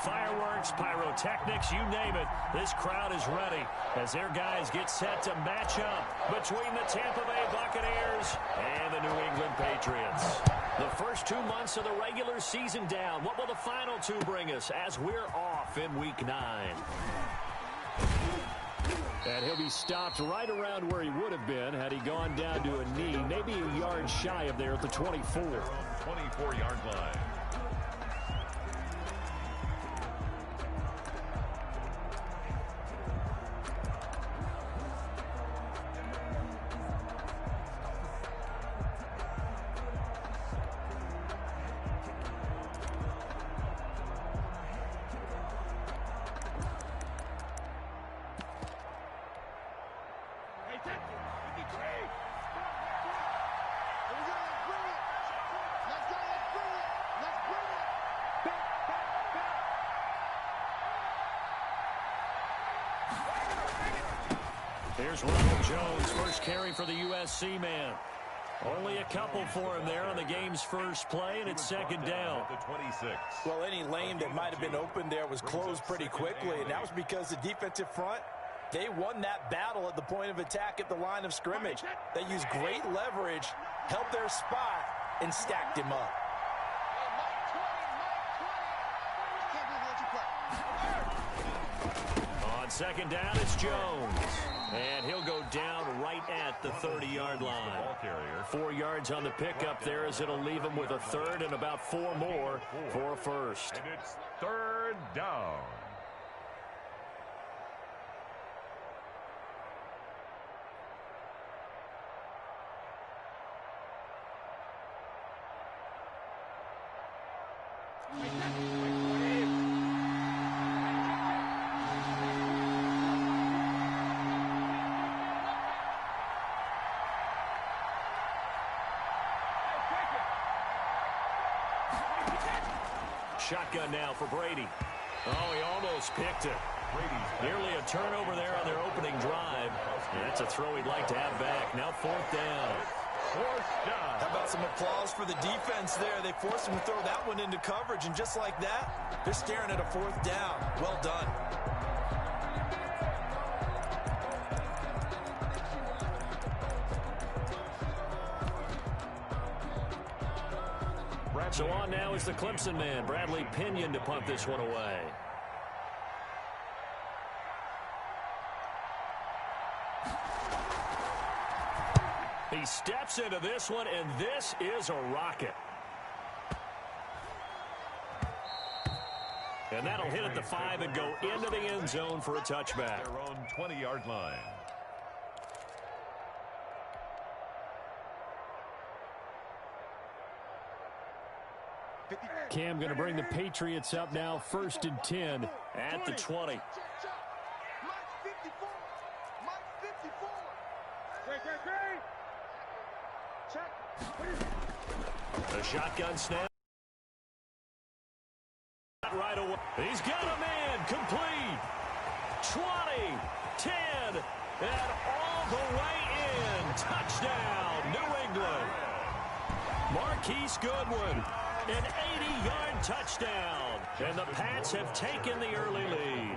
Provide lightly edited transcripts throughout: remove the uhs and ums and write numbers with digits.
Fireworks, pyrotechnics, you name it. This crowd is ready as their guys get set to match up between the Tampa Bay Buccaneers and the New England Patriots. The first 2 months of the regular season down. What will the final two bring us as we're off in Week 9? And he'll be stopped right around where he would have been had he gone down to a knee, maybe a yard shy of there at the 24. 24-yard line. Here's Ronald Jones, first carry for the USC man. Only a couple for him there on the game's first play, and it's second down. Well, any lane that might have been open there was closed pretty quickly, and that was because the defensive front, they won that battle at the point of attack at the line of scrimmage. They used great leverage, held their spot, and stacked him up. On second down, it's Jones. And he'll go down right at the 30-yard line. 4 yards on the pickup there as it'll leave him with a third and about 4 more for a first. And it's third down. Shotgun now for Brady. Oh, he almost picked it. Nearly a turnover there on their opening drive. That's a throw he'd like to have back. Now fourth down. How about some applause for the defense there? They forced him to throw that one into coverage, and just like that, they're staring at a fourth down. Well done. So on now is the Clemson man, Bradley Pinion, to punt this one away. He steps into this one, and this is a rocket. And that'll hit at the 5 and go into the end zone for a touchback. Their own 20-yard line. Cam going to bring the Patriots up now, 1st and 10 at the 20. The shotgun snap. Right away. He's got a man complete. 20, 10, and all the way in. Touchdown, New England. Marquise Goodwin. An 80-yard touchdown. And the Pats have taken the early lead.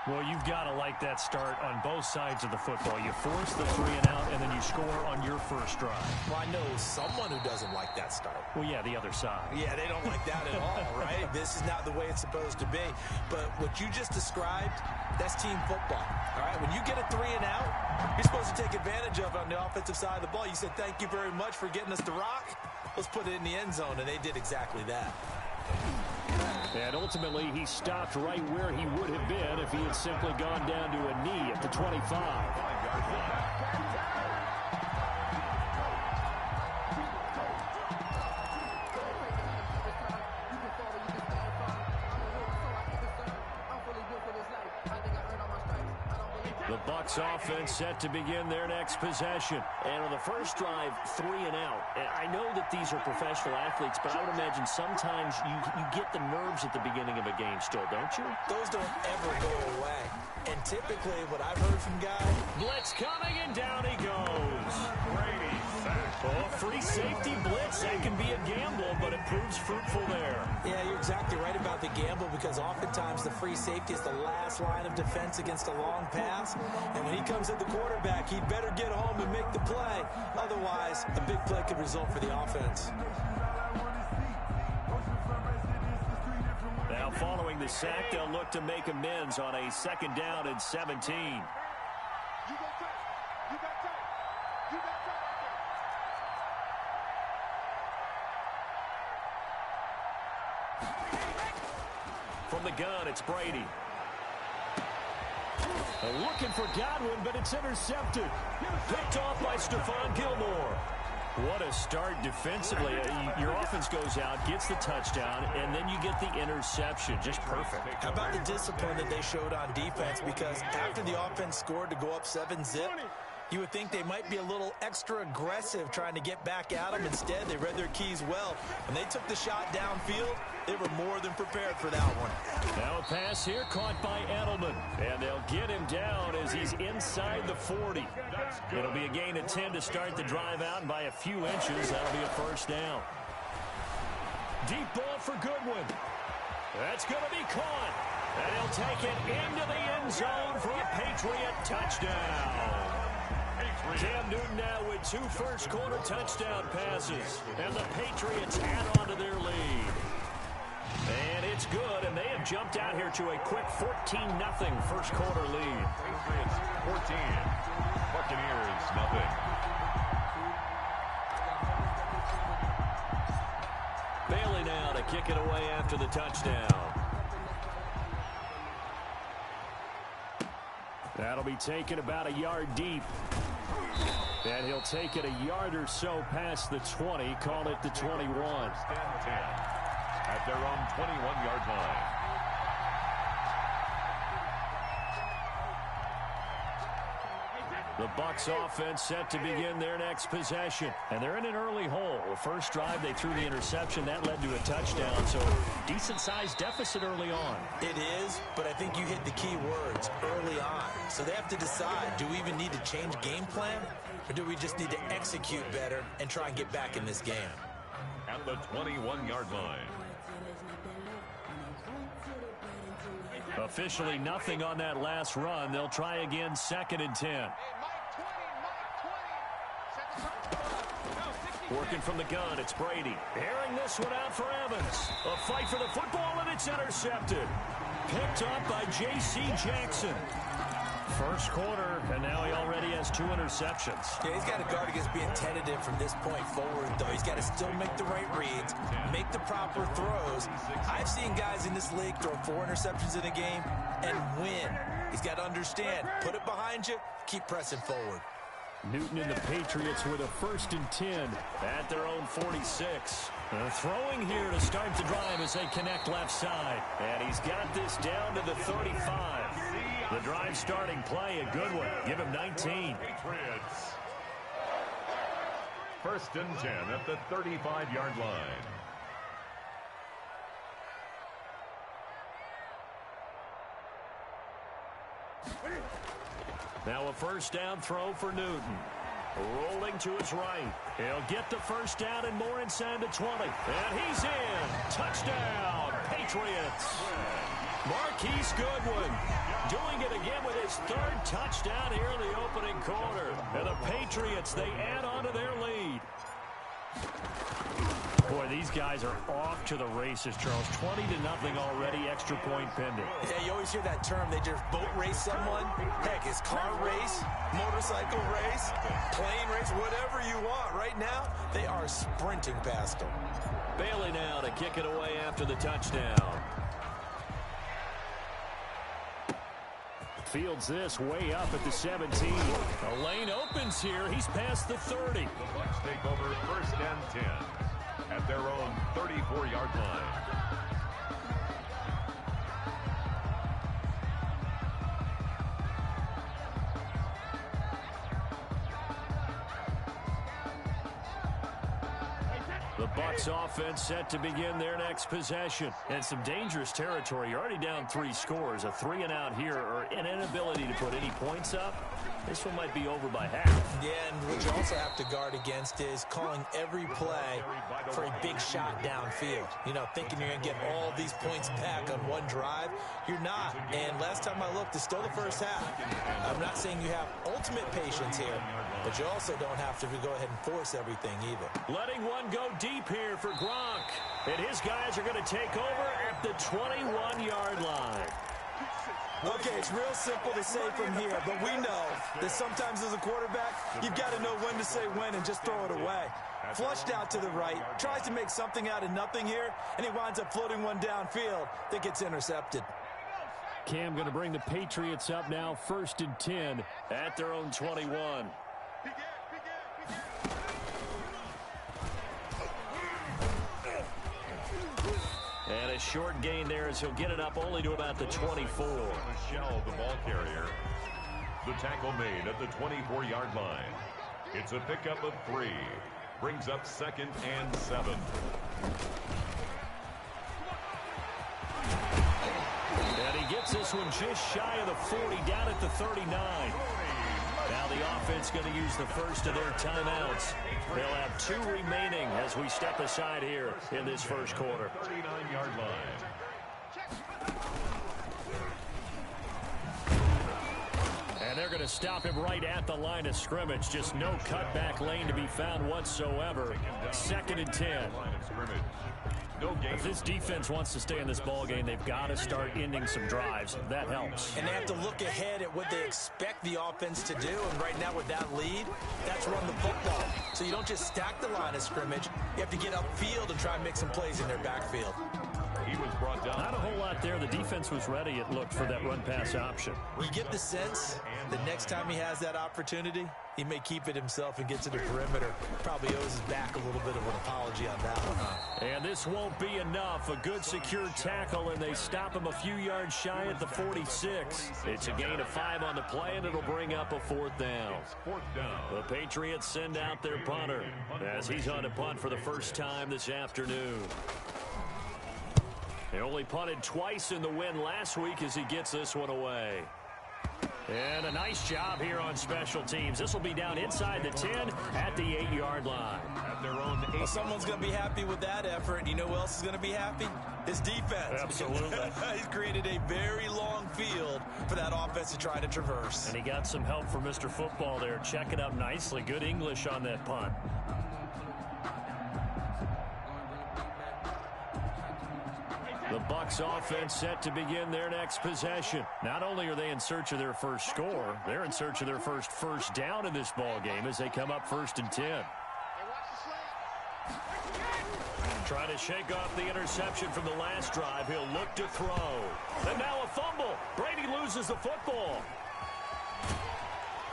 Well, you've got to like that start on both sides of the football. You force the 3 and out, and then you score on your first drive. Well, I know someone who doesn't like that start. Well, yeah, the other side. Yeah, they don't like that at all, right? This is not the way it's supposed to be. But what you just described, that's team football, all right? When you get a 3 and out, you're supposed to take advantage of it on the offensive side of the ball. You said, thank you very much for getting us the rock. Let's put it in the end zone, and they did exactly that. And ultimately, he stopped right where he would have been if he had simply gone down to a knee at the 25. The Bucs offense set to begin their next possession. And on the first drive, 3 and out. And I know that these are professional athletes, but I would imagine sometimes you get the nerves at the beginning of a game still, don't you? Those don't ever go away. And typically, what I've heard from guys... Blitz coming, and down he goes. Oh, free safety blitz. That can be a gamble, but it proves fruitful there. Yeah, fact, you're right about the gamble because oftentimes the free safety is the last line of defense against a long pass. And when he comes at the quarterback, he'd better get home and make the play. Otherwise, a big play could result for the offense. Now following the sack, they'll look to make amends on a 2nd down and 17. From the gun, it's Brady. Looking for Godwin, but it's intercepted. Picked off by Stephon Gilmore. What a start defensively. Your offense goes out, gets the touchdown, and then you get the interception. Just perfect. How about the discipline that they showed on defense? Because after the offense scored to go up 7-zip, you would think they might be a little extra aggressive trying to get back at them. Instead, they read their keys well. When they took the shot downfield, they were more than prepared for that one. Now a pass here caught by Edelman. And they'll get him down as he's inside the 40. It'll be a gain of 10 to start the drive out, and by a few inches, that'll be a 1st down. Deep ball for Goodwin. That's going to be caught. And he'll take it into the end zone for a Patriot touchdown. Cam Newton now with 2 first-quarter touchdown passes. And the Patriots add on to their lead. And it's good, and they have jumped out here to a quick 14-0 first-quarter lead. Patriots 14, Buccaneers nothing. Bailey now to kick it away after the touchdown. That'll be taken about a yard deep. And he'll take it a yard or so past the 20, call it the 21. 10-10 at their own 21-yard line. The Bucs offense set to begin their next possession. And they're in an early hole. First drive, they threw the interception. That led to a touchdown. So decent-sized deficit early on. It is, but I think you hit the key words early on. So they have to decide, do we even need to change game plan? Or do we just need to execute better and try and get back in this game? At the 21-yard line. Officially nothing on that last run. They'll try again 2nd and 10. Working from the gun, it's Brady. Airing this one out for Evans. A fight for the football, and it's intercepted. Picked up by J.C. Jackson. First quarter, and now he already has 2 interceptions. Yeah, he's got to guard against being tentative from this point forward, though. He's got to still make the right reads, make the proper throws. I've seen guys in this league throw 4 interceptions in a game and win. He's got to understand, put it behind you, keep pressing forward. Newton and the Patriots with a 1st and 10 at their own 46. Throwing here to start the drive as they connect left side. And he's got this down to the 35. The drive starting play, a good one. Give him 19. Patriots. 1st and 10 at the 35-yard line. Now a 1st down throw for Newton. Rolling to his right. He'll get the 1st down and more inside the 20. And he's in. Touchdown, Patriots. Marquise Goodwin doing it again with his 3rd touchdown here in the opening quarter. And the Patriots, they add on to their lead. Boy, these guys are off to the races, Charles. 20-0 already, extra point pending. Yeah, you always hear that term. They just boat race someone. Heck, it's car race, motorcycle race, plane race, whatever you want. Right now, they are sprinting past them. Bailey now to kick it away after the touchdown. Fields this way up at the 17. The lane opens here. He's past the 30. The Bucs take over 1st and 10 at their own 34-yard line. The Bucs offense set to begin their next possession. And some dangerous territory. You're already down 3 scores. A 3-and-out here or an inability to put any points up. This one might be over by half. Yeah, and what you also have to guard against is calling every play for a big shot downfield. You know, thinking you're going to get all these points back on one drive. You're not. And last time I looked, it's still the first half. I'm not saying you have ultimate patience here, but you also don't have to go ahead and force everything either. Letting one go deep here for Gronk. And his guys are going to take over at the 21-yard line. Okay, it's real simple to say from here, but we know that sometimes as a quarterback, you've got to know when to say when and just throw it away. Flushed out to the right, tries to make something out of nothing here, and he winds up floating one downfield that gets intercepted. Cam going to bring the Patriots up now, 1st and 10 at their own 21. And a short gain there as he'll get it up only to about the 24. Shell the ball carrier. The tackle made at the 24-yard line. It's a pickup of 3. Brings up 2nd and 7. And he gets this one just shy of the 40, down at the 39. Now the offense going to use the first of their timeouts. They'll have 2 remaining as we step aside here in this first quarter. 39-yard line. And they're going to stop him right at the line of scrimmage. Just no cutback lane to be found whatsoever. 2nd and 10. Line of scrimmage. If this defense wants to stay in this ballgame, they've got to start ending some drives. That helps. And they have to look ahead at what they expect the offense to do. And right now with that lead, that's run the football. So you don't just stack the line of scrimmage. You have to get upfield and try and make some plays in their backfield. He was brought down. Not a whole lot there. The defense was ready, it looked, for that run-pass option. You get the sense the next time he has that opportunity, he may keep it himself and get to the perimeter. Probably owes his back a little bit of an apology on that one. And this won't be enough. A good secure tackle, and they stop him a few yards shy at the 46. It's a gain of 5 on the play, and it'll bring up a 4th down. 4th down. The Patriots send out their punter as he's on a punt for the first time this afternoon. They only punted twice in the win last week as he gets this one away. And a nice job here on special teams. This will be down inside the 10 at the 8-yard line. At their own 8. Well, someone's going to be happy with that effort. And you know who else is going to be happy? His defense. Absolutely. He's created a very long field for that offense to try to traverse. And he got some help from Mr. Football there. Check it up nicely. Good English on that punt. The Bucs offense set to begin their next possession. Not only are they in search of their first score, they're in search of their first down in this ball game as they come up 1st and 10. Trying to shake off the interception from the last drive. He'll look to throw. And now a fumble. Brady loses the football.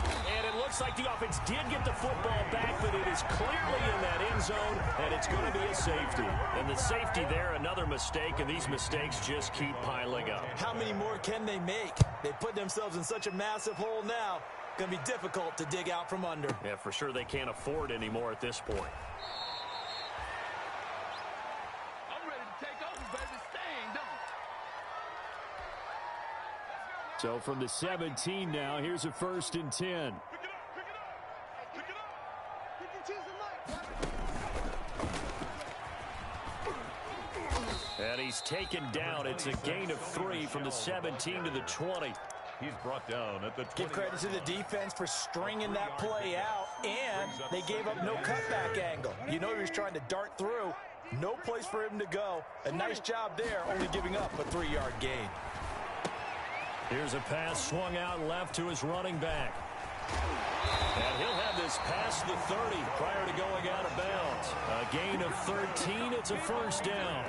And it looks like the offense did get the football back, but it is clearly in that end zone, and it's going to be a safety. And the safety there, another mistake, and these mistakes just keep piling up. How many more can they make? They put themselves in such a massive hole now. Going to be difficult to dig out from under. Yeah, for sure they can't afford any more at this point. I'm ready to take over, baby. Staying, don't. So from the 17 now, here's a 1st and 10. And he's taken down. It's a gain of 3 from the 17 to the 20. He's brought down at the 20. Give credit to the defense for stringing that play out, and they gave up no cutback angle. You know he was trying to dart through. No place for him to go. A nice job there, only giving up a 3-yard gain. Here's a pass swung out left to his running back. And he'll have this past the 30 prior to going out of bounds. A gain of 13. It's a 1st down.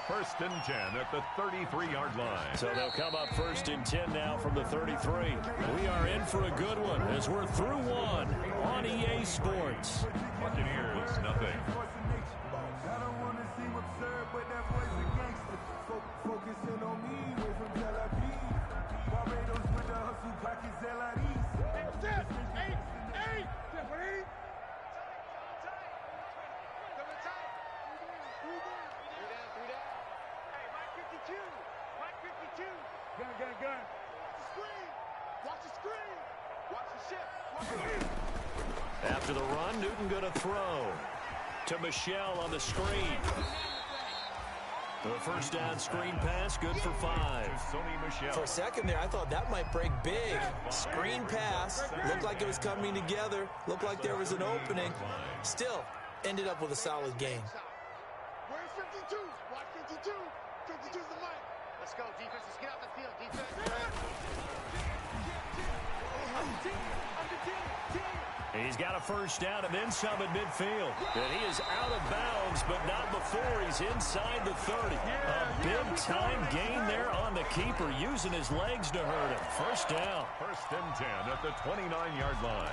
1st and 10 at the 33-yard line. So they'll come up 1st and 10 now from the 33. We are in for a good one as we're through one on EA Sports. Buccaneers, nothing. After the run, Newton going to throw to Michelle on the screen. The first down screen pass, good for 5. For a second there, I thought that might break big. Screen pass, looked like it was coming together, looked like there was an opening. Still, ended up with a solid gain. Where's 52? Watch 52. 52's the mic. Let's go, defense. Let's get out the field, defense. He's got a first down and then some at midfield. And he is out of bounds, but not before he's inside the 30. A big-time gain there on the keeper, using his legs to hurt him. First down. First and 10 at the 29-yard line.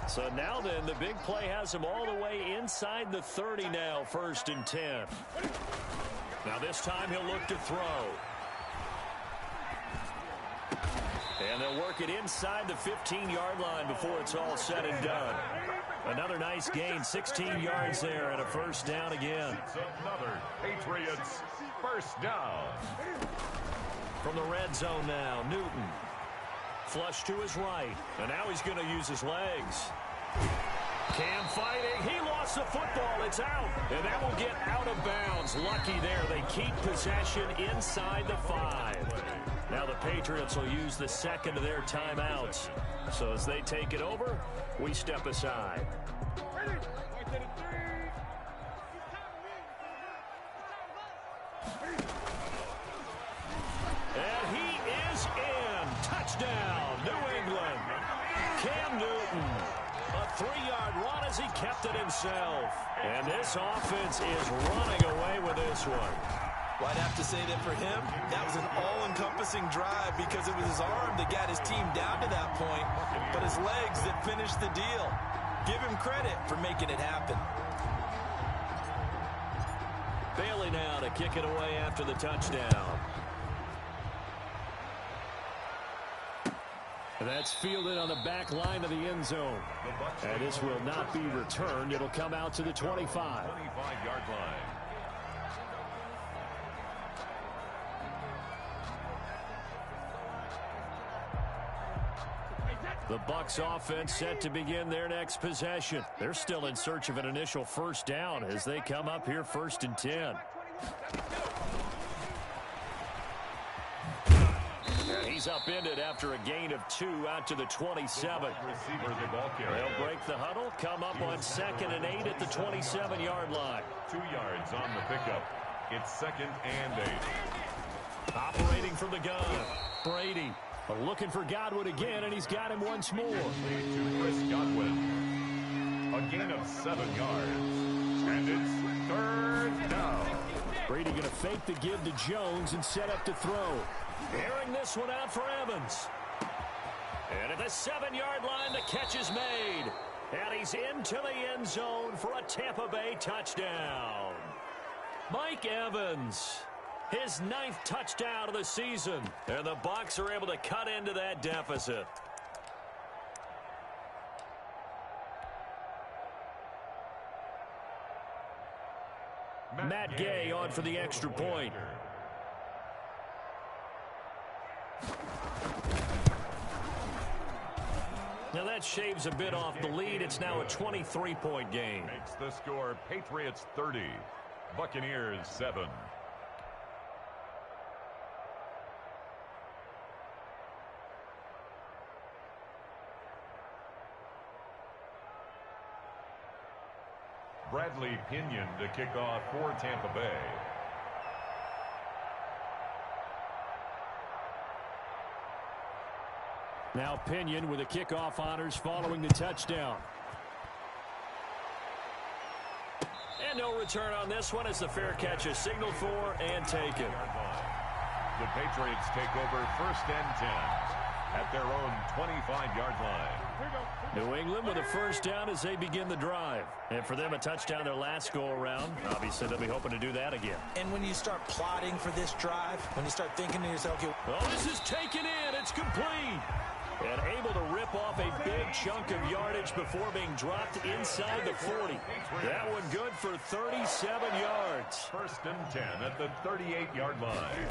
So now then, the big play has him all the way inside the 30 now, first and 10. Now this time he'll look to throw. And they'll work it inside the 15-yard line before it's all said and done. Another nice gain, 16 yards there, and a first down again. It's another Patriots first down. From the red zone now, Newton. Flush to his right, and now he's going to use his legs. Cam fighting. He lost the football. It's out, and that will get out of bounds. Lucky there. They keep possession inside the 5. Now the Patriots will use the second of their timeouts. So as they take it over, we step aside. And he is in. Touchdown, New England. Cam Newton. A 3-yard run as he kept it himself. And this offense is running away with this one. Well, I'd have to say that for him, that was an all-encompassing drive because it was his arm that got his team down to that point, but his legs that finished the deal. Give him credit for making it happen. Bailey now to kick it away after the touchdown. That's fielded on the back line of the end zone. And this will not be returned. It'll come out to the 25. 25-yard line. The Bucs offense set to begin their next possession. They're still in search of an initial first down as they come up here first and 10. And he's upended after a gain of 2 out to the 27. They'll break the huddle, come up on 2nd and 8 at the 27-yard line. 2 yards on the pickup. It's 2nd and 8. Operating from the gun, Brady. Looking for Godwin again, and he's got him once more. To Chris Godwin. A gain of 7 yards. And it's 3rd down. Brady going to fake the give to Jones and set up to throw. Airing this one out for Evans. And at the 7-yard line, the catch is made. And he's into the end zone for a Tampa Bay touchdown. Mike Evans. His 9th touchdown of the season. And the Bucs are able to cut into that deficit. Matt Gay on for the extra point. Now that shaves a bit off the lead. It's now a 23-point game. Makes the score Patriots 30, Buccaneers 7. Bradley Pinion to kick off for Tampa Bay. Now Pinion with the kickoff honors following the touchdown. And no return on this one as the fair catch is signaled for and taken. The Patriots take over 1st and 10 at their own 25-yard line. New England with a first down as they begin the drive. And for them, a touchdown their last go-around. Obviously, they'll be hoping to do that again. And when you start plotting for this drive, when you start thinking to yourself, oh, this is taken in. It's complete. And able to rip a big chunk of yardage before being dropped inside the 40. That one good for 37 yards. First and 10 at the 38-yard line.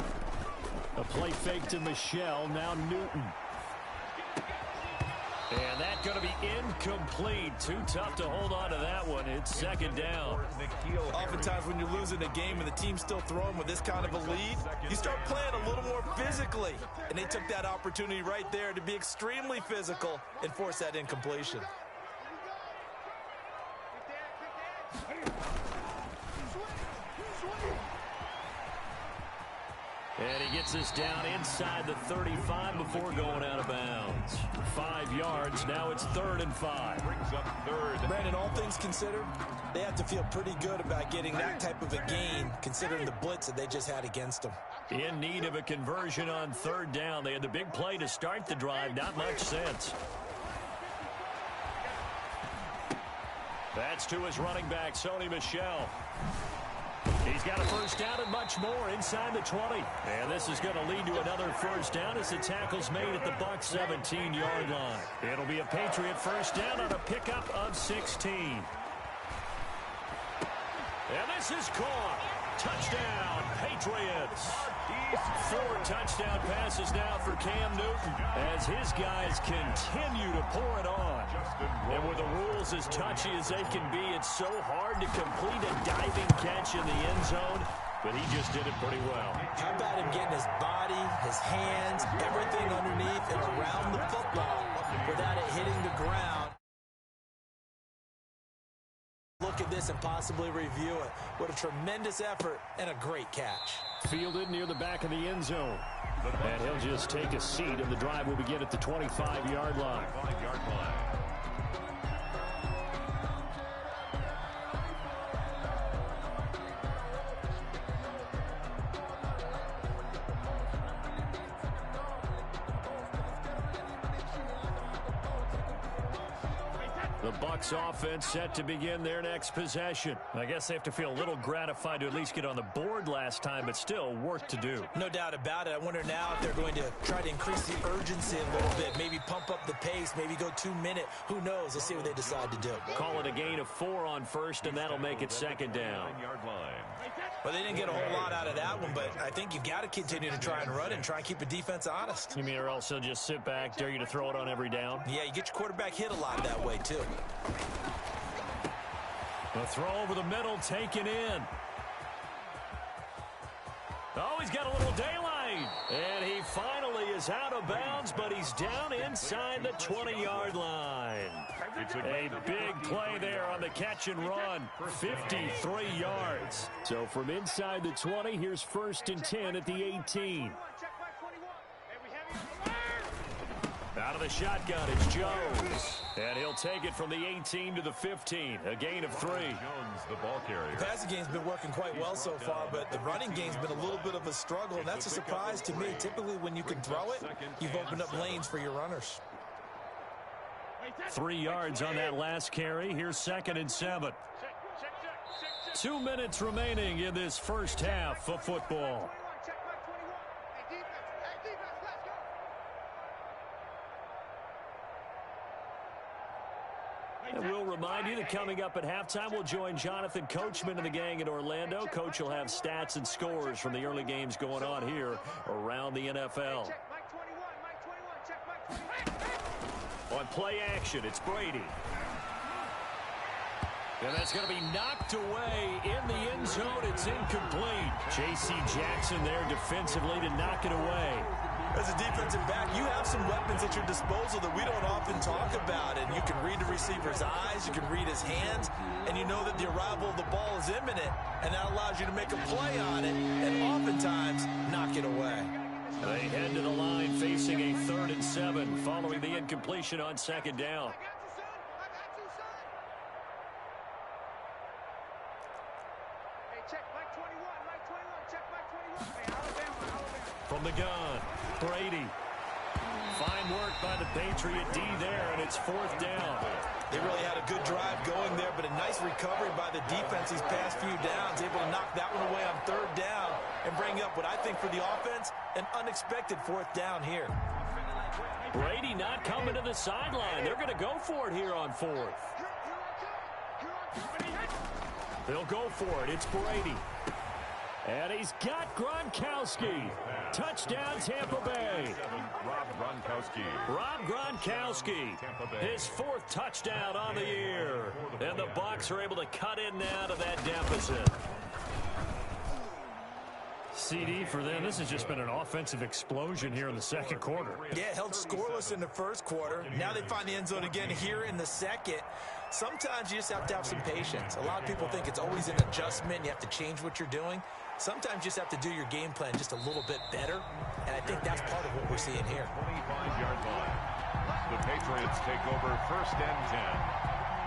A play fake to Michelle, now Newton. And that's going to be incomplete. Too tough to hold on to that one. It's second down. Oftentimes when you're losing a game and the team's still throwing with this kind of a lead, you start playing a little more physically. And they took that opportunity right there to be extremely physical and force that incompletion. And he gets us down inside the 35 before going out of bounds. 5 yards. Now it's 3rd and 5. Brings up third. Brandon, all things considered, they have to feel pretty good about getting that type of a gain, considering the blitz that they just had against them. In need of a conversion on 3rd down. They had the big play to start the drive. Not much sense. That's to his running back, Sony Michel. He's got a first down and much more inside the 20. And this is going to lead to another first down as the tackle's made at the Bucs 17-yard line. It'll be a Patriot first down on a pickup of 16. And this is caught. Touchdown, Patriots. 4 touchdown passes now for Cam Newton as his guys continue to pour it on. And with the rules as touchy as they can be, it's so hard to complete a diving catch in the end zone, but he just did it pretty well. How about him getting his body, his hands, everything underneath and around the football without it hitting the ground? Look at this and possibly review it. What a tremendous effort and a great catch. Fielded near the back of the end zone. And he'll just take a seat, and the drive will begin at the 25-yard line. The Bucs offense set to begin their next possession. I guess they have to feel a little gratified to at least get on the board last time, but still work to do. No doubt about it. I wonder now if they're going to try to increase the urgency a little bit, maybe pump up the pace, maybe go 2-minute. Who knows? Let's see what they decide to do. Call it a gain of 4 on first, and that'll make it second down. Well, they didn't get a whole lot out of that one, but I think you've got to continue to try and run and try and keep the defense honest. You mean or else they'll just sit back, dare you to throw it on every down? Yeah, you get your quarterback hit a lot that way, too. The throw over the middle, taken in. Oh, he's got a little daylight. And he finally is out of bounds, but he's down inside the 20-yard line. A big play there on the catch and run. 53 yards. So from inside the 20, here's 1st and 10 at the 18. Out of the shotgun, it's Jones. And he'll take it from the 18 to the 15. A gain of 3. Jones, the ball carrier. The passing game's been working quite well so far, but the running game's been a little bit of a struggle, and that's a surprise to me. Typically, when you can throw it, you've opened up lanes for your runners. 3 yards on that last carry. Here's 2nd and 7. 2 minutes remaining in this first half of football. And we'll remind you that coming up at halftime, we'll join Jonathan Coachman and the gang in Orlando. Coach will have stats and scores from the early games going on here around the NFL. On play action, it's Brady. And that's going to be knocked away in the end zone. It's incomplete. J.C. Jackson there defensively to knock it away. As a defensive back, you have some weapons at your disposal that we don't often talk about. And you can read the receiver's eyes, you can read his hands, and you know that the arrival of the ball is imminent. And that allows you to make a play on it and oftentimes knock it away. They head to the line facing a 3rd and 7 following the incompletion on 2nd down. From the gun, Brady. Fine work by the Patriot D there, and it's 4th down. They really had a good drive going there, but a nice recovery by the defense these past few downs, able to knock that one away on 3rd down and bring up what I think for the offense, an unexpected 4th down here. Brady not coming to the sideline. They're going to go for it here on fourth. They'll go for it. It's Brady. And he's got Gronkowski. Touchdown, Tampa Bay. Rob Gronkowski, his fourth touchdown on the year. And the Bucs are able to cut in now to that deficit. CD for them. This has just been an offensive explosion here in the second quarter. Yeah, held scoreless in the first quarter. Now they find the end zone again here in the second. Sometimes you just have to have some patience. A lot of people think it's always an adjustment. You have to change what you're doing. Sometimes you just have to do your game plan just a little bit better. And I think that's part of what we're seeing here. 25-yard line. The Patriots take over 1st and 10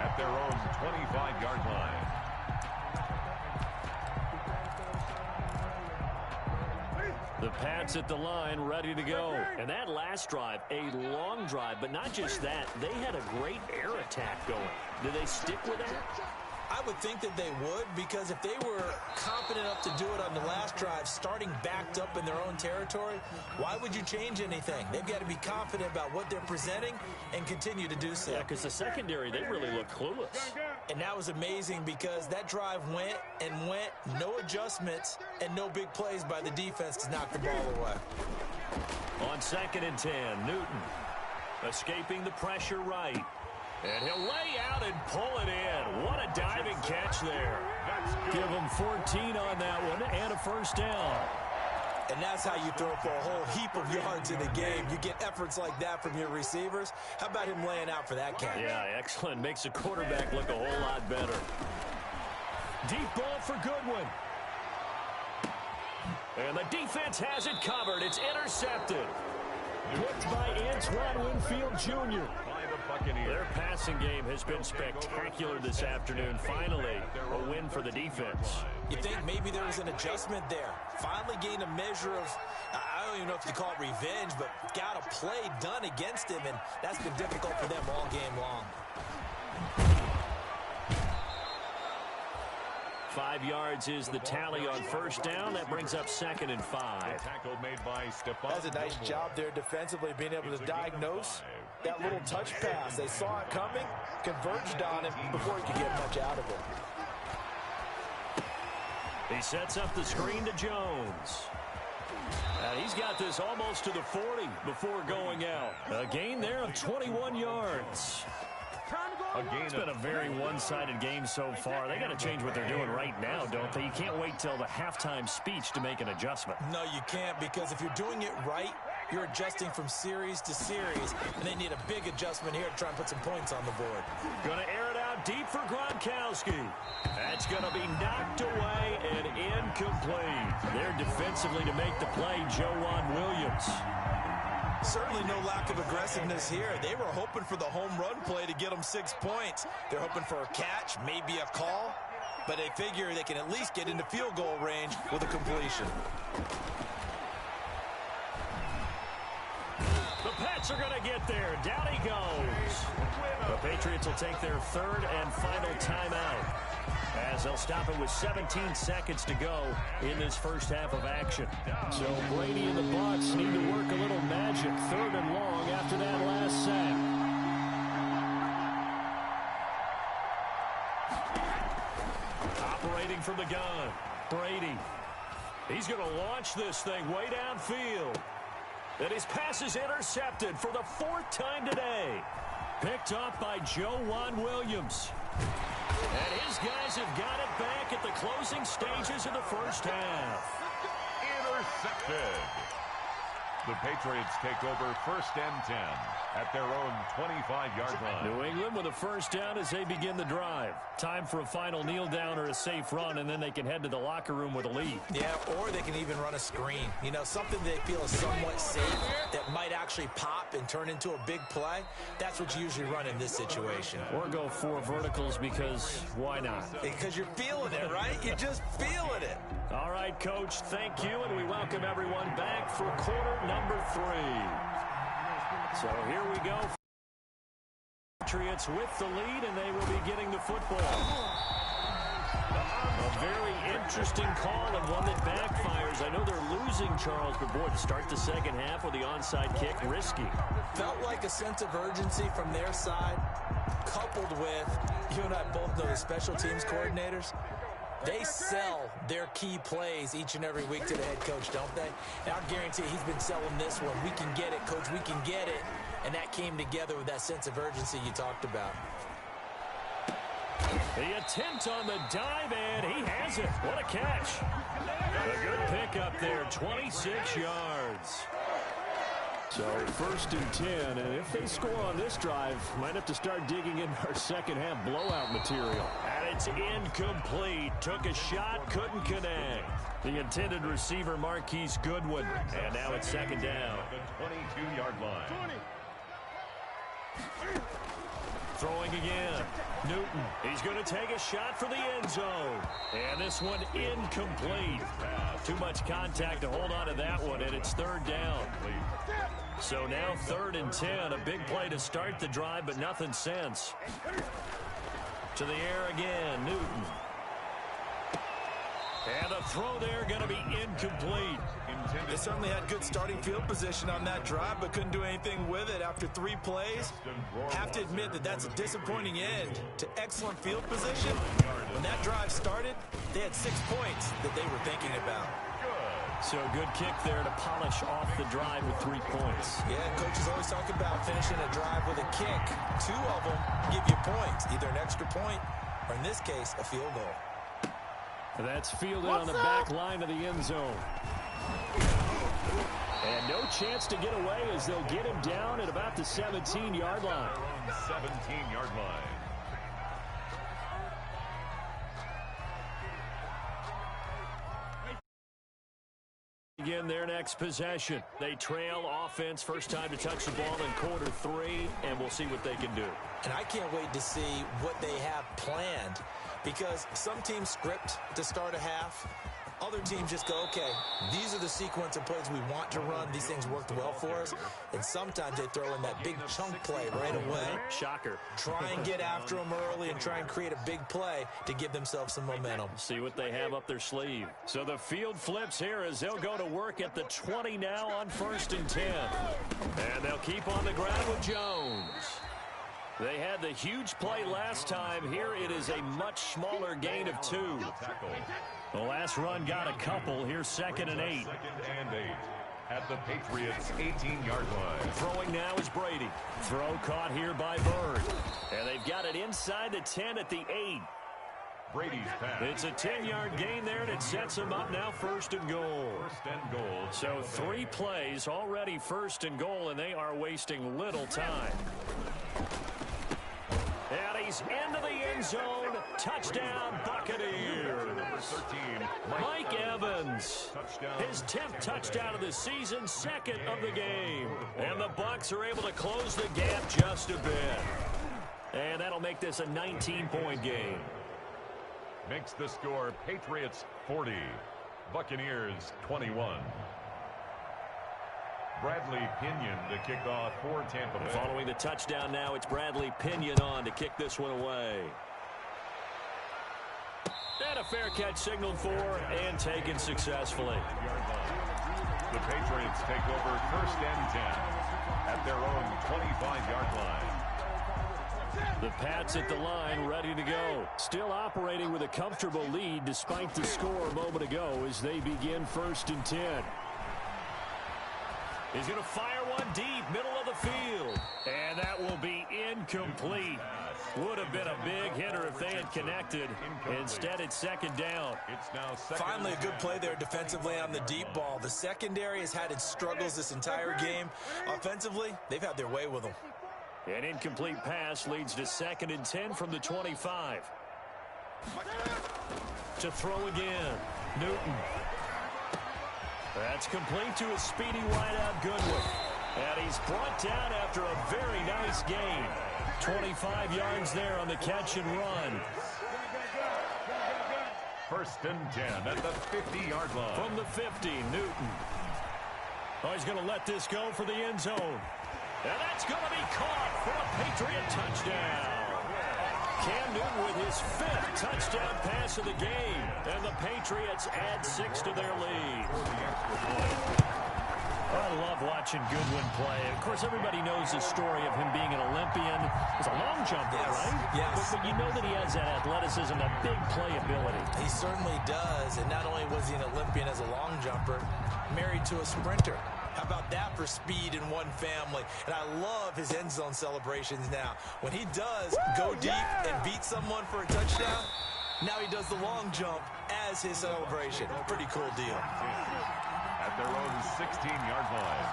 at their own 25-yard line. The Pats at the line, ready to go. And that last drive, a long drive, but not just that. They had a great air attack going. Do they stick with that? I would think that they would, because if they were confident enough to do it on the last drive, starting backed up in their own territory, why would you change anything? They've got to be confident about what they're presenting and continue to do so. Yeah, because the secondary, they really look clueless. And that was amazing because that drive went and went, no adjustments, and no big plays by the defense to knock the ball away. On 2nd and 10, Newton escaping the pressure right. And he'll lay out and pull it in. What a diving catch there. Give him 14 on that one and a first down. And that's how you throw for a whole heap of yards in a game. You get efforts like that from your receivers. How about him laying out for that catch? Yeah, excellent. Makes the quarterback look a whole lot better. Deep ball for Goodwin. And the defense has it covered. It's intercepted. Picked by Antoine Winfield Jr. Their passing game has been spectacular this afternoon. Finally, a win for the defense. You think maybe there was an adjustment there. Finally gained a measure of, I don't even know if you call it revenge, but got a play done against him, and that's been difficult for them all game long. 5 yards is the tally on first down. That brings up 2nd and 5. Tackle made by Stephon. That's a nice job there defensively, being able to diagnose that little touch pass. They saw it coming, converged on it before he could get much out of it. He sets up the screen to Jones. And he's got this almost to the 40 before going out. A gain there of 21 yards. It's been a very one-sided game so far. They got to change what they're doing right now, don't they? You can't wait till the halftime speech to make an adjustment. No, you can't, because if you're doing it right, you're adjusting from series to series, and they need a big adjustment here to try and put some points on the board. Going to air it out deep for Gronkowski. That's going to be knocked away and incomplete. There defensively to make the play, Joejuan Williams. Certainly no lack of aggressiveness here. They were hoping for the home run play to get them 6 points. They're hoping for a catch, maybe a call, but they figure they can at least get into field goal range with a completion. The Pats are going to get there. Down he goes. The Patriots will take their 3rd and final timeout, as they'll stop it with 17 seconds to go in this first half of action. So Brady and the Bucs need to work a little magic. 3rd and long after that last sack. Operating from the gun, Brady. He's going to launch this thing way downfield. And his pass is intercepted for the 4th time today. Picked off by Joejuan Williams. And his guys have got it back at the closing stages of the first half. Intercepted. The Patriots take over 1st and 10 at their own 25-yard line. New England with a first down as they begin the drive. Time for a final kneel down or a safe run, and then they can head to the locker room with a lead. Yeah, or they can even run a screen. You know, something they feel is somewhat safe that might actually pop and turn into a big play. That's what you usually run in this situation. Or go 4 verticals, because why not? Because you're feeling it, right? You're just feeling it. All right, Coach, thank you, and we welcome everyone back for quarter number 3. So here we go. Patriots with the lead, and they will be getting the football. A very interesting call and one that backfires. I know they're losing, Charles, but boy, to start the second half with the onside kick, risky. Felt like a sense of urgency from their side, coupled with, you and I both know the special teams coordinators. They sell their key plays each and every week to the head coach, don't they? And I guarantee he's been selling this one. We can get it, coach, we can get it. And that came together with that sense of urgency you talked about. The attempt on the dive, and he has it. What a catch. A good pickup there, 26 yards. So 1st and 10, and if they score on this drive, might have to start digging into our second half blowout material. And it's incomplete. Took a shot, couldn't connect. The intended receiver, Marquise Goodwin. And now it's 2nd down. The 22-yard line. Throwing again. Newton. He's going to take a shot for the end zone. And this one incomplete. Too much contact to hold on to that one, and it's 3rd down. So now 3rd and 10. A big play to start the drive, but nothing since. To the air again. Newton. And the throw there going to be incomplete. They certainly had good starting field position on that drive, but couldn't do anything with it after 3 plays. Have to admit that that's a disappointing end to excellent field position. When that drive started, they had 6 points that they were thinking about. So good kick there to polish off the drive with 3 points. Yeah, coaches always talk about finishing a drive with a kick. 2 of them give you points, either an extra point or, in this case, a field goal. That's fielded on the back line of the end zone. And no chance to get away as they'll get him down at about the 17-yard line. 17-yard line. Again, their next possession. They trail offense, first time to touch the ball in quarter 3, and we'll see what they can do. And I can't wait to see what they have planned, because some teams script to start a half. Other teams just go, okay, these are the sequence of plays we want to run. These things worked well for us. And sometimes they throw in that big chunk play right away. Shocker. Try and get after them early and try and create a big play to give themselves some momentum. See what they have up their sleeve. So the field flips here as they'll go to work at the 20 now on 1st and 10. And they'll keep on the ground with Jones. They had the huge play last time. Here it is a much smaller gain of 2. The last run got a couple. Here's 2nd and 8. 2nd and 8 at the Patriots' 18-yard line. Throwing now is Brady. Throw caught here by Bird. And they've got it inside the 10 at the 8. Brady's pass. It's a 10-yard gain there, and it sets them up now 1st and goal. 1st and goal. So 3 plays already 1st and goal, and they are wasting little time. And he's into the end zone. Touchdown, Buccaneers. Number 13, Mike Evans. Touchdown. His 10th touchdown of the season, 2nd of the game. And the Bucs are able to close the gap just a bit. And that'll make this a 19-point game. Makes the score Patriots 40, Buccaneers 21. Bradley Pinion to kick off for Tampa Bay. Following the touchdown now, it's Bradley Pinion on to kick this one away. And a fair catch signaled for and taken successfully. The Patriots take over 1st and 10 at their own 25-yard line. The Pats at the line, ready to go. Still operating with a comfortable lead despite the score a moment ago as they begin 1st and 10. He's going to fire one deep, middle of the field. And that will be incomplete. Would have been a big hitter if they had connected. Instead, it's 2nd down. It's now 2nd. Finally, a good play there defensively on the deep ball. The secondary has had its struggles this entire game. Offensively, they've had their way with them. An incomplete pass leads to 2nd and 10 from the 25. To throw again. Newton. That's complete to a speedy wideout Goodwin. And he's brought down after a very nice gain. 25 yards there on the catch and run. 1st and 10 at the 50-yard line. From the 50, Newton. Oh, he's going to let this go for the end zone. And that's going to be caught for a Patriot touchdown. Cam Newton with his 5th touchdown pass of the game. And the Patriots add 6 to their lead. I love watching Goodwin play. Of course, everybody knows the story of him being an Olympian. He's a long jumper, right? Yes. But you know that he has that athleticism, that big playability. He certainly does. And not only was he an Olympian as a long jumper, married to a sprinter. How about that for speed in one family? And I love his end zone celebrations now. When he does go deep and beat someone for a touchdown, now he does the long jump as his celebration. Pretty cool deal. At their own 16-yard line.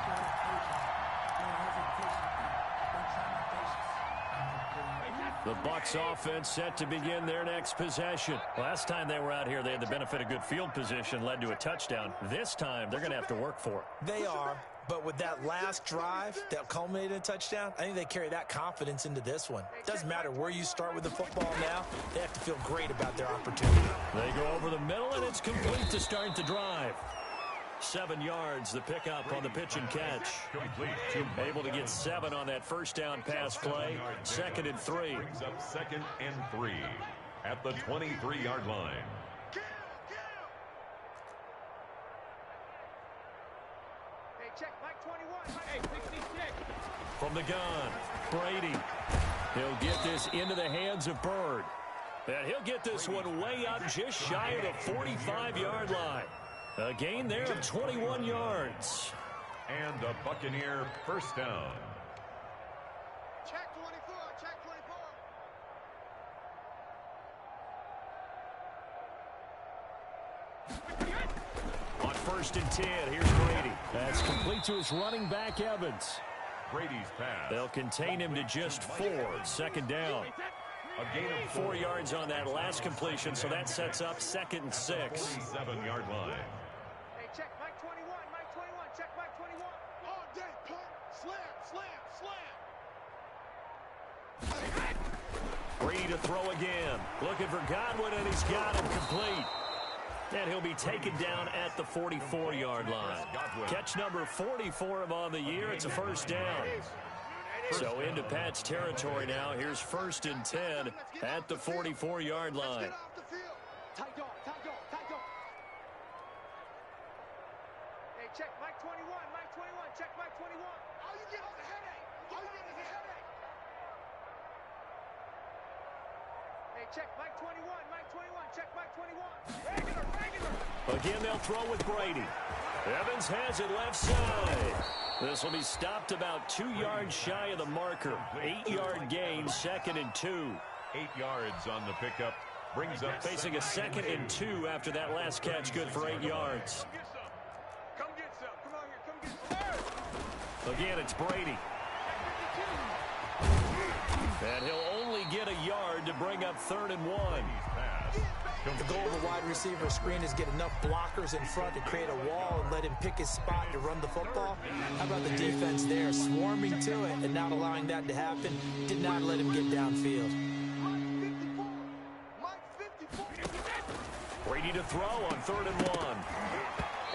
The Bucs offense set to begin their next possession. Last time they were out here, they had the benefit of good field position, led to a touchdown. This time, they're going to have to work for it. They are, but with that last drive that culminated in a touchdown, I think they carry that confidence into this one. Doesn't matter where you start with the football now, they have to feel great about their opportunity. They go over the middle, and it's complete to start the drive. 7 yards, the pickup on the pitch and catch. Able to get 7 on that first down pass play. 2nd and 3. Brings up 2nd and 3 at the 23-yard line. Hey, check Mike 21. Hey, 66. From the gun, Brady. He'll get this into the hands of Bird. And he'll get this one way up just shy of the 45-yard line. A gain there of 21 yards. And a Buccaneer first down. Check 24. Check 24. On 1st and 10, here's Brady. That's complete to his running back, Evans. Brady's pass. They'll contain him to just 4. 2nd down. A gain of 4 yards on that last completion, so that sets up 2nd and 6. 47-yard line. Hey, check Mike 21. Mike 21. Check Mike 21. All day, punt, slam, slam, slam. Brady to throw again. Looking for Godwin, and he's got him complete. And he'll be taken down at the 44-yard line. Catch number 44 of on the year. It's a first down. So into Pat's territory now. Here's 1st and 10 at the 44-yard line. Tight dog, tight dog, tight dog. Hey, check Mike 21. Mike 21. Check Mike 21. All you get is a headache. All you get is a headache. Hey, check Mike 21. Mike 21. Check Mike 21. Regular. Again, they'll throw with Brady. Evans has it left side. This will be stopped about 2 yards shy of the marker. 8-yard gain, 2nd and 2. 8 yards on the pickup. Brings up Facing a 2nd and 2 after that last catch, good for 8 yards. Come get some. Come on here. Come get some. Again, it's Brady. And he'll only get a yard to bring up 3rd and 1. The goal of a wide receiver screen is get enough blockers in front to create a wall and let him pick his spot to run the football. How about the defense there, swarming to it and not allowing that to happen? Did not let him get downfield. Brady to throw on 3rd and 1.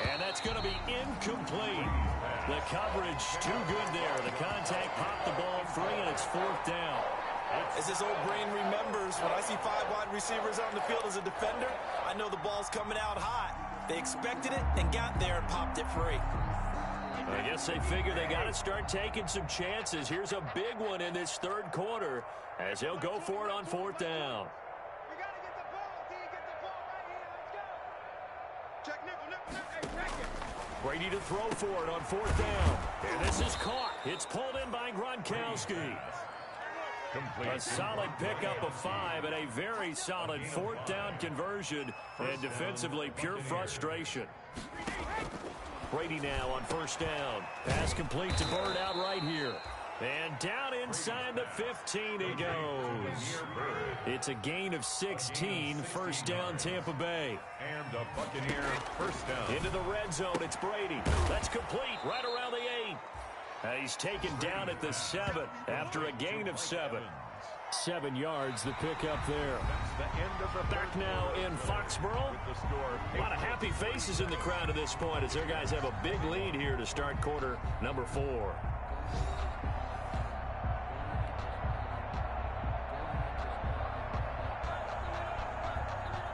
And that's going to be incomplete. The coverage too good there. The contact popped the ball free, and it's 4th down. As this old brain remembers, when I see 5 wide receivers on the field as a defender, I know the ball's coming out hot. They expected it and got there and popped it free. I guess they figure they got to start taking some chances. Here's a big one in this 3rd quarter as they'll go for it on 4th down. We got to get the ball, D. Get the ball right here. Let's go. Check nickel. Hey, check it. Brady to throw for it on 4th down. And this is caught. It's pulled in by Gronkowski. A solid pickup of 5 and a very solid 4th down conversion, and defensively pure frustration. Brady now on 1st down. Pass complete to Bird out right here. And down inside the 15 he goes. It's a gain of 16, 1st down Tampa Bay. And a Buccaneer first down. Into the red zone, it's Brady. That's complete right around the 8. He's taken down at the 7 after a gain of 7. 7 yards, the pickup there. Back now in Foxborough. A lot of happy faces in the crowd at this point as their guys have a big lead here to start quarter number 4.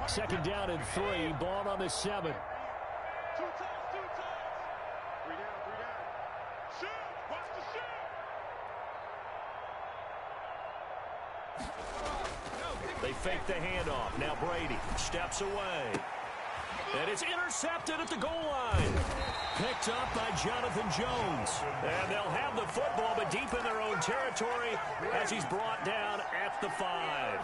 Second down and 3. Ball on the 7. Two times. 3 down. Shoot! Watch the shoot! They fake the handoff. Now Brady steps away. And it's intercepted at the goal line. Picked up by Jonathan Jones. And they'll have the football, but deep in their own territory as he's brought down at the 5.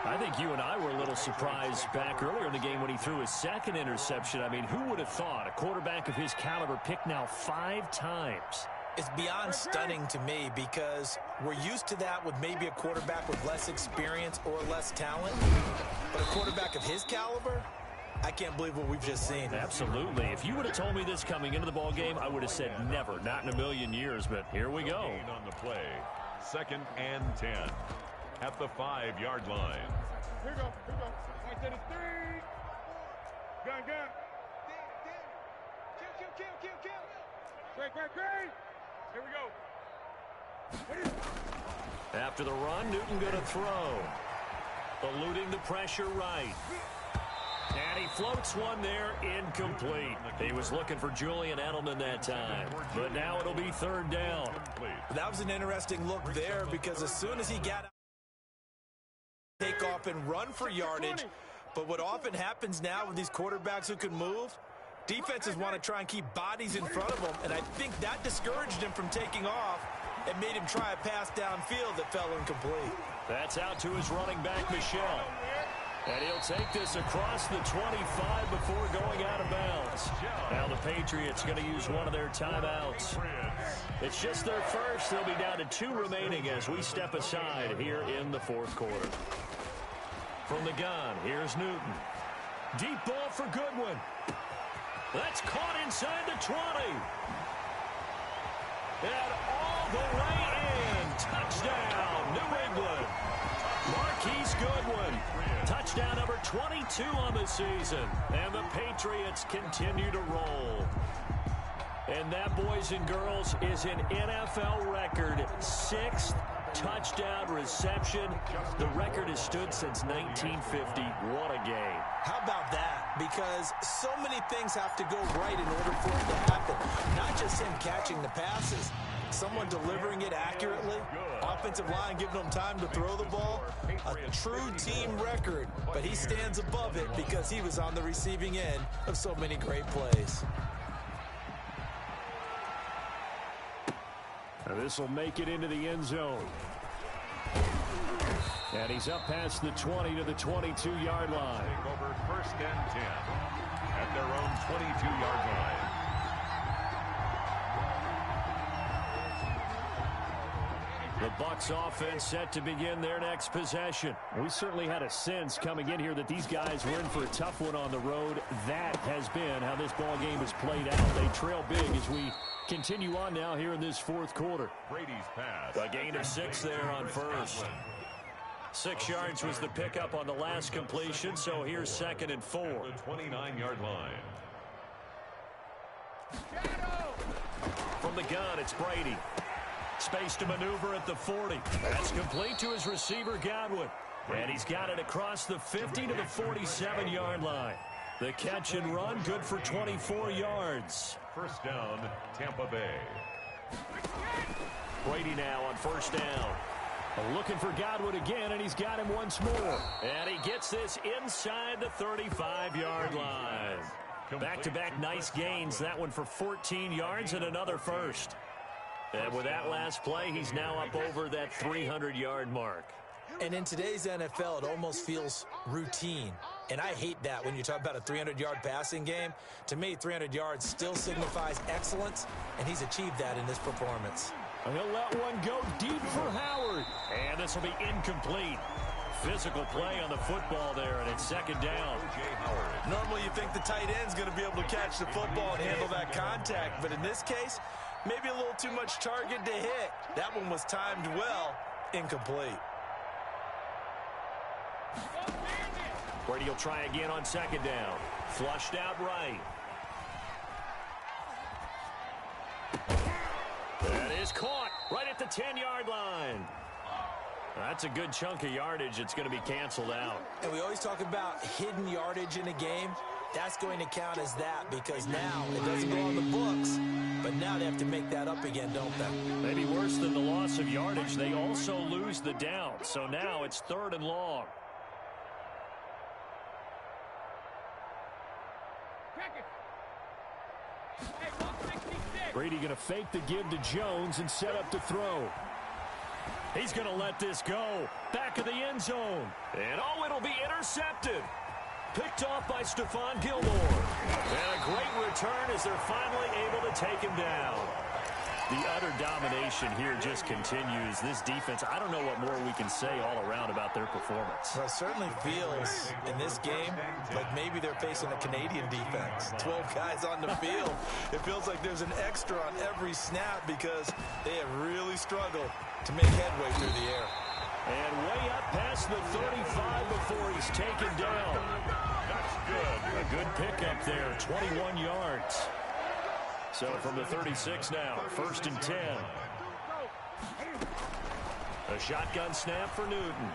I think you and I were a little surprised back earlier in the game when he threw his second interception. I mean, who would have thought a quarterback of his caliber picked now 5 times? It's beyond stunning to me because we're used to that with maybe a quarterback with less experience or less talent. But a quarterback of his caliber, I can't believe what we've just seen. Absolutely. If you would have told me this coming into the ball game, I would have said never, not in a million years. But here we go. On the play, 2nd and 10 at the 5-yard line. Here we go. Right to the 3. Gun. Kill. Great. Here we go. After the run, Newton going to throw. Eluding the pressure right. And he floats one there, incomplete. He was looking for Julian Edelman that time. But now it'll be 3rd down. That was an interesting look there because as soon as he got out, take off and run for yardage. But what often happens now with these quarterbacks who can move, defenses want to try and keep bodies in front of them. And I think that discouraged him from taking off and made him try a pass downfield that fell incomplete. That's out to his running back, Michel. And he'll take this across the 25 before going out of bounds. Now the Patriots going to use one of their timeouts. It's just their first. They'll be down to 2 remaining as we step aside here in the 4th quarter. From the gun, here's Newton. Deep ball for Goodwin. That's caught inside the 20. And all the way in. Touchdown, New England. Marquise Goodwin. Touchdown number 22 on the season. And the Patriots continue to roll. And that, boys and girls, is an NFL record 6th touchdown reception. The record has stood since 1950. What a game. How about that? Because so many things have to go right in order for it to happen. Not just him catching the passes, someone delivering it accurately, offensive line giving them time to throw the ball. A true team record, but he stands above it because he was on the receiving end of so many great plays. And this will make it into the end zone. And he's up past the 20 to the 22-yard line. Take over 1st and 10 at their own 22-yard line. The Bucs offense set to begin their next possession. We certainly had a sense coming in here that these guys were in for a tough one on the road. That has been how this ball game has played out. They trail big as we continue on now here in this 4th quarter. Brady's pass. A gain of 6 there on first. 6 yards was the pickup on the last completion, so here's 2nd and 4. The 29-yard line. From the gun, it's Brady. Space to maneuver at the 40. That's complete to his receiver, Godwin. And he's got it across the 50 to the 47-yard line. The catch and run, good for 24 yards. 1st down, Tampa Bay. Brady now on 1st down. Looking for Godwin again, and he's got him once more. And he gets this inside the 35-yard line. Back-to-back nice gains. That one for 14 yards and another first. And with that last play, he's now up over that 300-yard mark. And in today's NFL, it almost feels routine. And I hate that when you talk about a 300-yard passing game. To me, 300 yards still signifies excellence, and he's achieved that in this performance. He'll let one go deep for Howard. And this will be incomplete. Physical play on the football there, and it's 2nd down. Normally you think the tight end's going to be able to catch the football and handle that contact, but in this case, maybe a little too much target to hit. That one was timed well, incomplete. Brady will try again on 2nd down. Flushed out right. That is caught right at the 10-yard line. That's a good chunk of yardage. It's going to be canceled out. And we always talk about hidden yardage in a game. That's going to count as that because now it doesn't go on the books, but now they have to make that up again, don't they? Maybe worse than the loss of yardage, they also lose the down. So now it's 3rd and long. Brady going to fake the give to Jones and set up to throw. He's going to let this go. Back of the end zone. And oh, it'll be intercepted. Picked off by Stephon Gilmore. And a great return as they're finally able to take him down. The utter domination here just continues. This defense, I don't know what more we can say all around about their performance. Well, it certainly feels in this game like maybe they're facing a Canadian defense. 12 guys on the field. It feels like there's an extra on every snap because they have really struggled to make headway through the air. And way up past the 35 before he's taken down. That's good. A good pickup there, 21 yards. So from the 36 now, 1st and 10. A shotgun snap for Newton.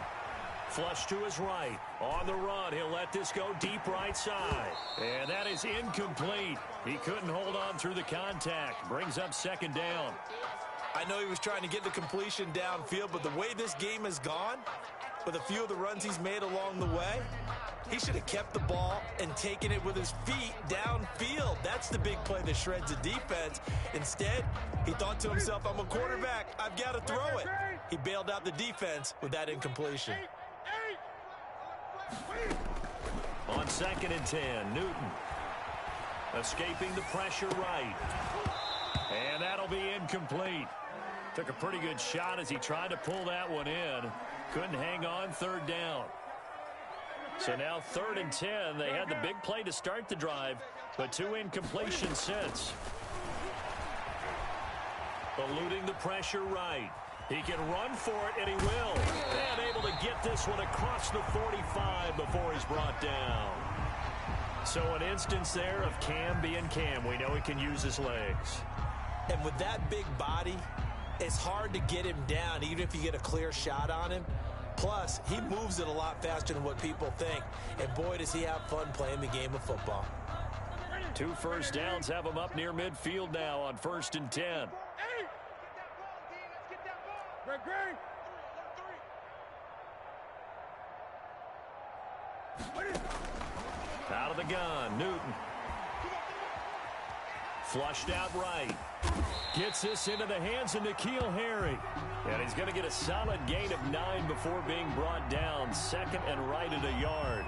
Flush to his right. On the run, he'll let this go deep right side. And that is incomplete. He couldn't hold on through the contact. Brings up 2nd down. I know he was trying to get the completion downfield, but the way this game has gone, with a few of the runs he's made along the way, he should have kept the ball and taken it with his feet downfield. That's the big play that shreds the defense. Instead, he thought to himself, I'm a quarterback. I've got to throw it. He bailed out the defense with that incompletion. On 2nd and 10, Newton escaping the pressure right. And that'll be incomplete. Took a pretty good shot as he tried to pull that one in. Couldn't hang on, 3rd down. So now 3rd and 10. They had the big play to start the drive, but 2 incompletions since. Eluding the pressure right. He can run for it, and he will. And able to get this one across the 45 before he's brought down. So an instance there of Cam being Cam. We know he can use his legs. And with that big body, it's hard to get him down, even if you get a clear shot on him. Plus, he moves it a lot faster than what people think. And boy, does he have fun playing the game of football. 2 first downs have him up near midfield now on 1st and 10. Out of the gun, Newton. Flushed out right. Gets this into the hands of N'Keal Harry. And he's going to get a solid gain of 9 before being brought down. 2nd and right at a yard.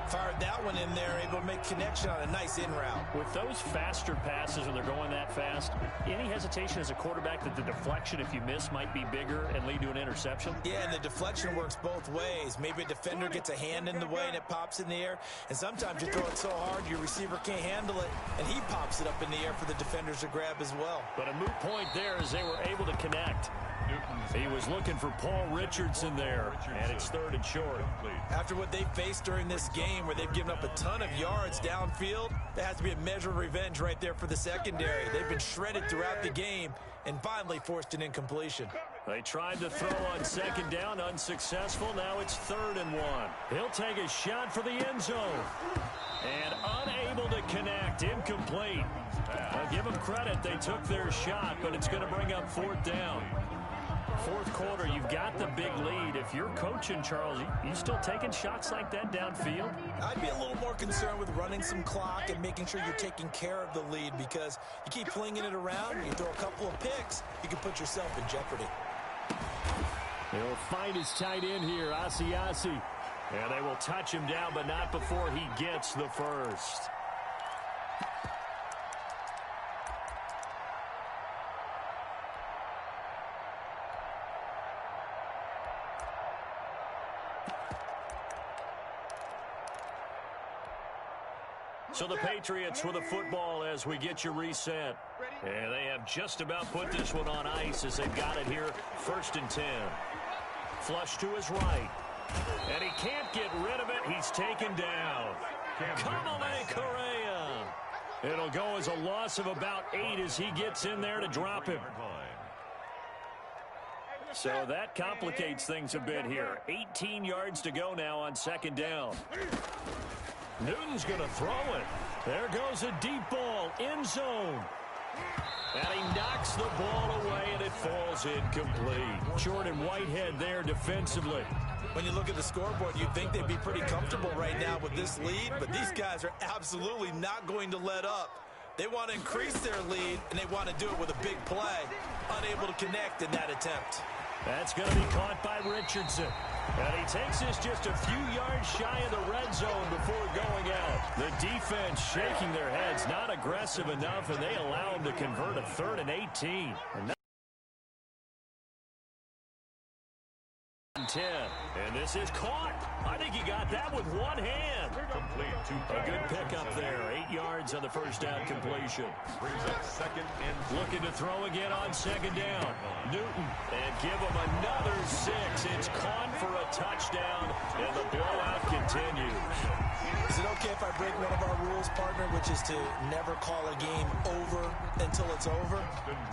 Fired that one in there, able to make connection on a nice in route. With those faster passes when they're going that fast, any hesitation as a quarterback that the deflection, if you miss, might be bigger and lead to an interception? Yeah, and the deflection works both ways. Maybe a defender gets a hand in the way and it pops in the air. And sometimes you throw it so hard your receiver can't handle it, and he pops it up in the air for the defenders to grab as well. But a moot point there as they were able to connect. He was looking for Paul Richardson there, and it's 3rd and short. After what they faced during this game where they've given up a ton of yards downfield, there has to be a measure of revenge right there for the secondary. They've been shredded throughout the game and finally forced an incompletion. They tried to throw on 2nd down, unsuccessful. Now it's 3rd and 1. He'll take a shot for the end zone. And unable to connect, incomplete. I'll give them credit, they took their shot, but it's going to bring up 4th down. 4th quarter, you've got the big lead. If you're coaching, Charles, you still taking shots like that downfield? I'd be a little more concerned with running some clock and making sure you're taking care of the lead, because you keep flinging it around, you throw a couple of picks, you can put yourself in jeopardy. He'll find his tight end here, Asiasi. And they will touch him down, but not before he gets the first. So the Patriots with the football as we get you reset. And they have just about put this one on ice as they've got it here. 1st and 10. Flush to his right. And he can't get rid of it. He's taken down. Kamale Correa. It'll go as a loss of about 8 as he gets in there to drop him. So that complicates things a bit here. 18 yards to go now on second down. Newton's going to throw it. There goes a deep ball, end zone. And he knocks the ball away, and it falls incomplete. Jordan Whitehead there defensively. When you look at the scoreboard, you'd think they'd be pretty comfortable right now with this lead, but these guys are absolutely not going to let up. They want to increase their lead, and they want to do it with a big play. Unable to connect in that attempt. That's going to be caught by Richardson. And he takes this just a few yards shy of the red zone before going out. The defense shaking their heads, not aggressive enough, and they allow him to convert a 3rd and 18. And 10. And this is caught. I think he got that with one hand. Complete A good pickup there. 8 yards on the first down completion. Brings up second and Looking to throw again on second down. Newton. And give him another 6. It's caught for a touchdown, and the blowout continues. Is it okay if I break one of our rules, partner, which is to never call a game over until it's over?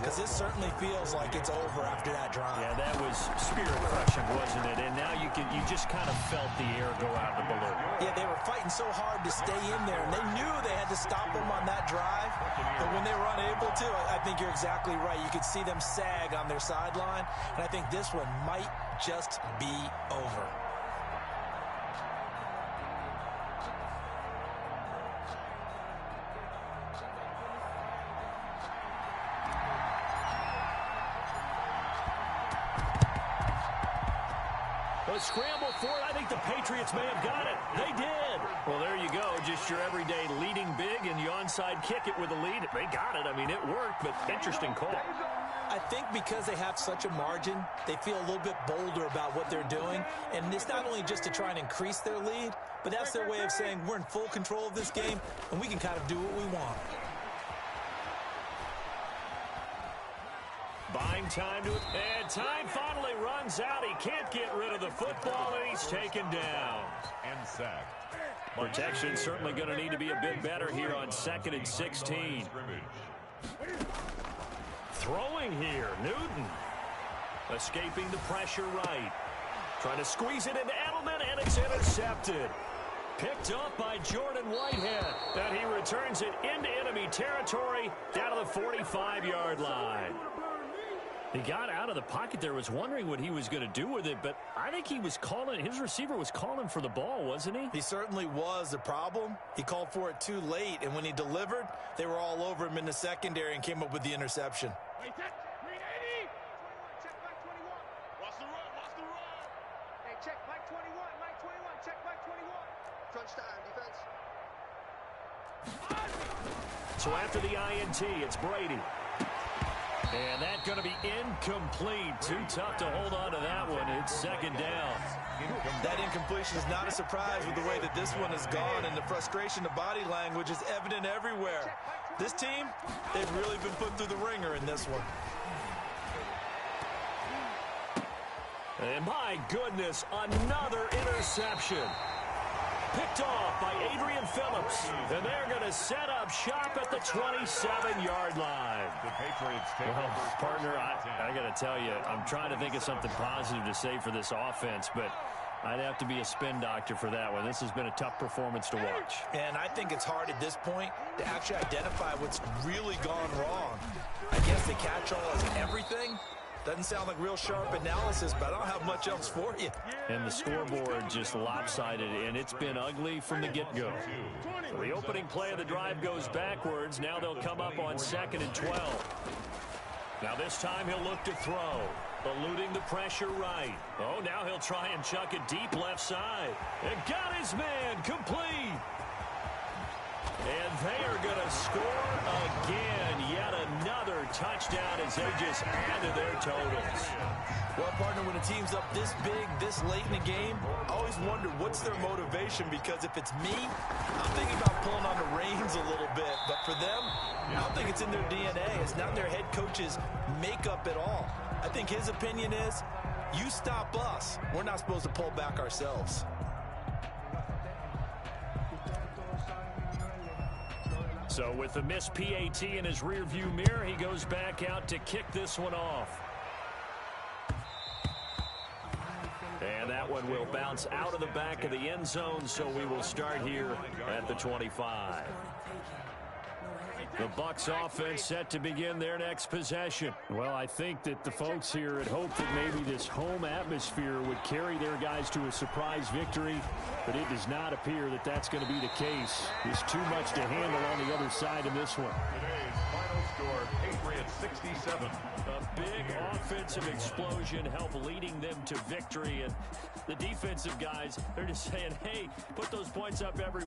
Because this certainly feels like it's over after that drive. Yeah, that was spirit-crushing, wasn't it? And now you just kind of felt the air go out of the balloon. Yeah, they were fighting so hard to stay in there, and they knew they had to stop them on that drive. But when they were unable to, I think you're exactly right. You could see them sag on their sideline, and I think this one might just be over. A scramble for it. I think the Patriots may have got it. They did. Well, there you go. Just your everyday leading big, and you onside kick it with a lead. They got it. I mean, it worked, but interesting call. I think because they have such a margin, they feel a little bit bolder about what they're doing. And it's not only just to try and increase their lead, but that's their way of saying we're in full control of this game, and we can kind of do what we want. Buying time to it. And time finally runs out. He can't get rid of the football, and he's taken down. and sacked. Protection certainly going to need to be a bit better here on 2nd and 16. Throwing here, Newton. Escaping the pressure right. Trying to squeeze it into Edelman, and it's intercepted. Picked up by Jordan Whitehead. And he returns it into enemy territory down to the 45-yard line. He got out of the pocket there, was wondering what he was going to do with it, but I think he was calling, his receiver was calling for the ball, wasn't he? He certainly was. The problem, he called for it too late, and when he delivered, they were all over him in the secondary and came up with the interception. Wait, check 380. Check Mike 21. Watch the run, watch the run. Hey, check Mike 21, Mike 21, check Mike 21. Crunch time, defense. So after the INT, it's Brady. And that's going to be incomplete. Too tough to hold on to that one. It's 2nd down. That incompletion is not a surprise with the way that this one has gone, and the frustration, the body language is evident everywhere. This team, they've really been put through the ringer in this one. And my goodness, another interception. Picked off by Adrian Phillips. And they're going to set up shop at the 27-yard line. The Patriots take Well, over. partner, I got to tell you, I'm trying to think of something positive to say for this offense, but I'd have to be a spin doctor for that one. This has been a tough performance to watch. And I think it's hard at this point to actually identify what's really gone wrong. I guess the catch-all is everything. Doesn't sound like real sharp analysis, but I don't have much else for you. And the scoreboard just lopsided, and it's been ugly from the get-go. So the opening play of the drive goes backwards. Now they'll come up on 2nd and 12. Now this time he'll look to throw. Eluding the pressure right. Oh, now he'll try and chuck it deep left side. And got his man complete. And they are going to score again. Yet another touchdown as they just add to their totals. Well, partner, when a team's up this big, this late in the game, I always wonder what's their motivation, because if it's me, I'm thinking about pulling on the reins a little bit. But for them, I don't think it's in their DNA. It's not their head coach's makeup at all. I think his opinion is, you stop us. We're not supposed to pull back ourselves. So with the missed PAT in his rearview mirror, he goes back out to kick this one off. And that one will bounce out of the back of the end zone, so we will start here at the 25. The Bucs offense set to begin their next possession. Well, I think that the folks here had hoped that maybe this home atmosphere would carry their guys to a surprise victory, but it does not appear that that's going to be the case. There's too much to handle on the other side of this one. Today's final score, Patriots 67. A big offensive explosion helped leading them to victory, and the defensive guys, they're just saying, hey, put those points up every